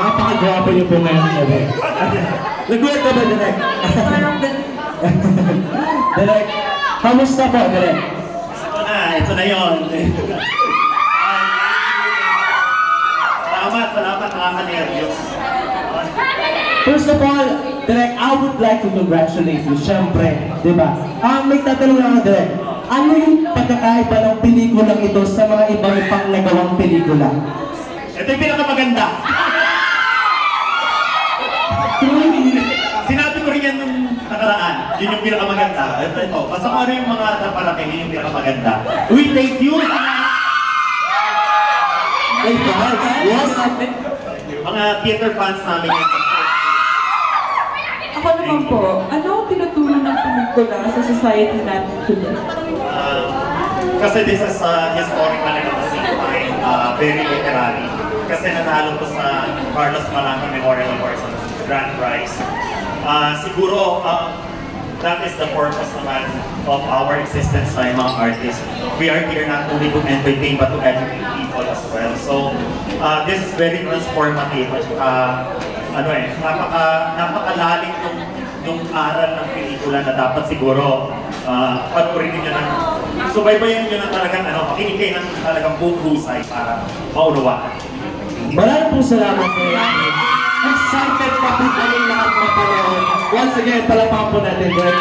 Napakagwapo niyo po ngayon gabi. Nagulat ka ba, Direk? Direk, kamusta po, Direk? Ito na yun. Salamat, nakaka-nervyos. First of all, Direk, I would like to congratulate you, syempre, di ba? May tatanong lang ako, Direk. Ano yung pagkakaiba ng pelikulang ito sa mga ibang pang nagawang pelikula? Ito yung pinakamaganda. Sinabi ko rin yan nung nakaraan. Yun yung pinakamaganda. Ito. Basta kung ano yung mga naparating, yun yung pinakamaganda. We thank you. Yes. Mga theater fans namin yan. Ako naman po, ano ang tinutulong ng pelikula sa society natin today? Kasi this is historical and at the same time, very literary. Kasi nanalo ko sa Carlos Malanga Memorial Awards Grand Prize. Siguro, that is the purpose naman of our existence na mga artists. We are here not only to entertain but to educate people as well. So, this is very transformative. Napakalalim nung aral ng pelikula na dapat siguro panoorin nyo ng subaybayan nyo ng talagang makinig kayo ng talagang buong husay para maunawaan. Maraming po salamat po. Excited pa po kami lahat mapanood. Once again, palapakan po natin, Direk.